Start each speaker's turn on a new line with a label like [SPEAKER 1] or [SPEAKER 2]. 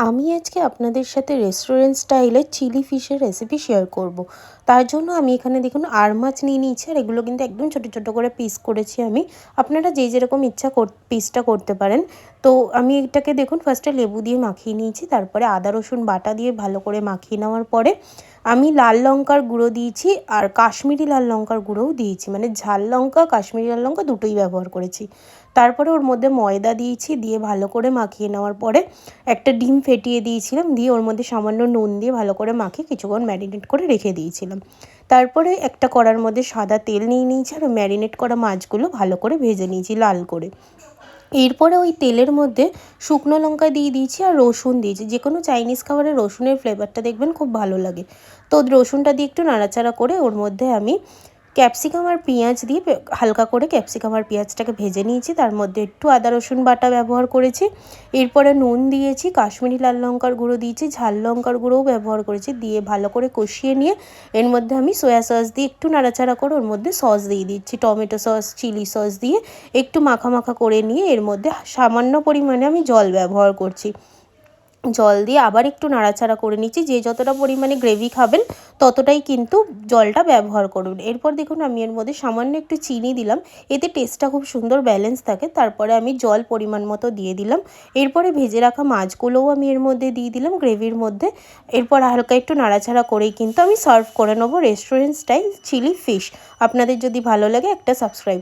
[SPEAKER 1] আমি আজকে আপনাদের সাথে রেস্টুরেন্ট স্টাইলে চিলি ফিশের রেসিপি শেয়ার করব। তার জন্য আমি এখানে দেখুন আর মাছ নিয়ে নিয়েছি, আর এগুলো কিন্তু একদম ছোট ছোট করে পিস করেছি আমি। আপনারা যে যেরকম ইচ্ছা পিসটা করতে পারেন। তো আমি এটাকে দেখুন ফার্স্টে লেবু দিয়ে মাখিয়ে নিয়েছি, তারপরে আদা রসুন বাটা দিয়ে ভালো করে মাখিয়ে নেওয়ার পরে আমি লাল লঙ্কার গুঁড়ো দিয়েছি আর কাশ্মীরি লাল লঙ্কার গুঁড়োও দিয়েছি, মানে ঝাল লঙ্কা কাশ্মীরি লাল লঙ্কা দুটোই ব্যবহার করেছি। তারপরে ওর মধ্যে ময়দা দিয়েছি, দিয়ে ভালো করে মাখিয়ে নেওয়ার পরে একটা ডিম ফেটিয়ে দিয়েছিলাম, দিয়ে ওর মধ্যে সামান্য নুন দিয়ে ভালো করে মাখিয়ে কিছুক্ষণ ম্যারিনেট করে রেখে দিয়েছিলাম। তারপরে একটা কড়ার মধ্যে সাদা তেল নিয়ে নিয়েছি, আর ম্যারিনেট করা মাছগুলো ভালো করে ভেজে নিয়েছি লাল করে। এরপরে ওই তেলের মধ্যে শুকনো লঙ্কা দিয়ে দিয়েছি আর রসুন দিয়েছি। যে কোনো চাইনিজ খাবারে রসুনের ফ্লেভারটা দেখবেন খুব ভালো লাগে। তো রসুনটা দিয়ে একটু নাড়াচাড়া করে ওর মধ্যে আমি ক্যাপসিকাম আর পেঁয়াজ দিয়ে হালকা করে ক্যাপসিকাম আর পেঁয়াজটাকে ভেজে নিয়েছি। তার মধ্যে একটু আদা রসুন বাটা ব্যবহার করেছি। এরপরে নুন দিয়েছি, কাশ্মীরি লাল লঙ্কার গুঁড়ো দিয়েছি, ঝাল লঙ্কার গুঁড়োও ব্যবহার করেছি। দিয়ে ভালো করে কষিয়ে নিয়ে এর মধ্যে আমি সয়া সস দিয়ে একটু নাড়াচাড়া করে ওর মধ্যে সস দিয়ে দিচ্ছি, টমেটো সস চিলি সস দিয়ে একটু মাখা মাখা করে নিয়ে এর মধ্যে সামান্য পরিমাণে আমি জল ব্যবহার করছি। জল দিয়ে আবার একটু নাড়াচাড়া করে নিচ্ছি। যে যতটা পরিমাণে গ্রেভি খাবেন ততটাই কিন্তু জলটা ব্যবহার করুন। এরপর দেখুন আমি এর মধ্যে সামান্য একটু চিনি দিলাম, এতে টেস্টটা খুব সুন্দর ব্যালেন্স থাকে। তারপরে আমি জল পরিমাণ মতো দিয়ে দিলাম। এরপরে ভেজে রাখা মাছগুলোও আমি এর মধ্যে দিয়ে দিলাম গ্রেভির মধ্যে। এরপর হালকা একটু নাড়াচাড়া করেই কিন্তু আমি সার্ভ করে নেবো রেস্টুরেন্ট স্টাইল চিলি ফিশ। আপনাদের যদি ভালো লাগে একটা সাবস্ক্রাইব